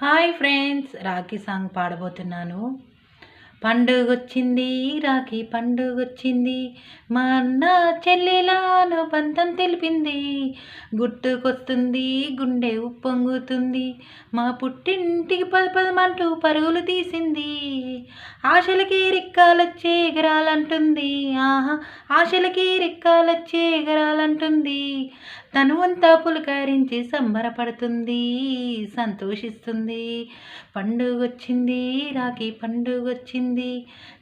Hi friends, Rakhi song పాడబోతున్నాను. పండుగొచ్చింది, రాఖీ పండుగొచ్చింది, మా అన్న చెల్లెలాను బంధం తెలిపింది. గుర్తుకొస్తుంది, గుండె ఉప్పొంగుతుంది, మా పుట్టింటికి పదపదమంటూ పరుగులు తీసింది. ఆశలకి రెక్కాలొచ్చే ఎగరాలంటుంది, ఆహా ఆశలకి రెక్కాలొచ్చే ఎగరాలంటుంది. తనువంతా పులకరించి సంబరపడుతుంది, సంతోషిస్తుంది. పండుగొచ్చింది, రాఖీ పండుగొచ్చింది,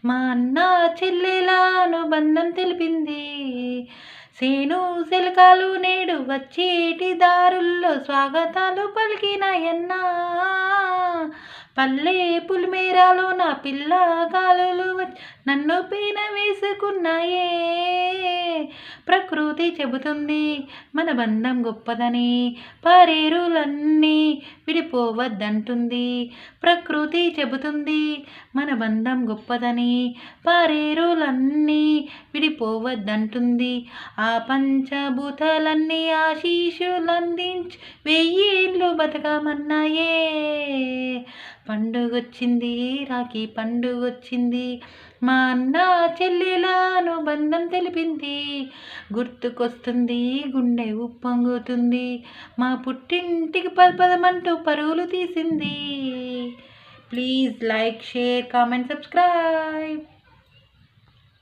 మా అన్న చెల్లెలాను బంధం తెలిపింది. సేను శిలకాలు నేడు వచ్చేటి దారుల్లో స్వాగతాలు పలికినాయన్నా. పల్లె పులిమేరాలో నా పిల్ల కాలులు నన్ను పీన వేసుకున్నాయే. ప్రకృతి చెబుతుంది మన బంధం గొప్పదని, పారేరులన్నీ విడిపోవద్దంటుంది. ప్రకృతి చెబుతుంది మన బంధం గొప్పదని, పారేరులన్నీ విడిపోవద్దంటుంది. ఆ పంచభూతాలన్నీ ఆశీషులందించి 1000 ఏళ్ళు బతకమన్నాయే. పండుగొచ్చింది, రాఖీ పండుగొచ్చింది, మా అన్న చెల్లెలాను బంధం తెలిపింది. గుర్తుకొస్తుంది, గుండె ఉప్పొంగుతుంది, మా పుట్టింటికి పదపదమంటూ పరుగులు తీసింది. Please like, share, comment, subscribe.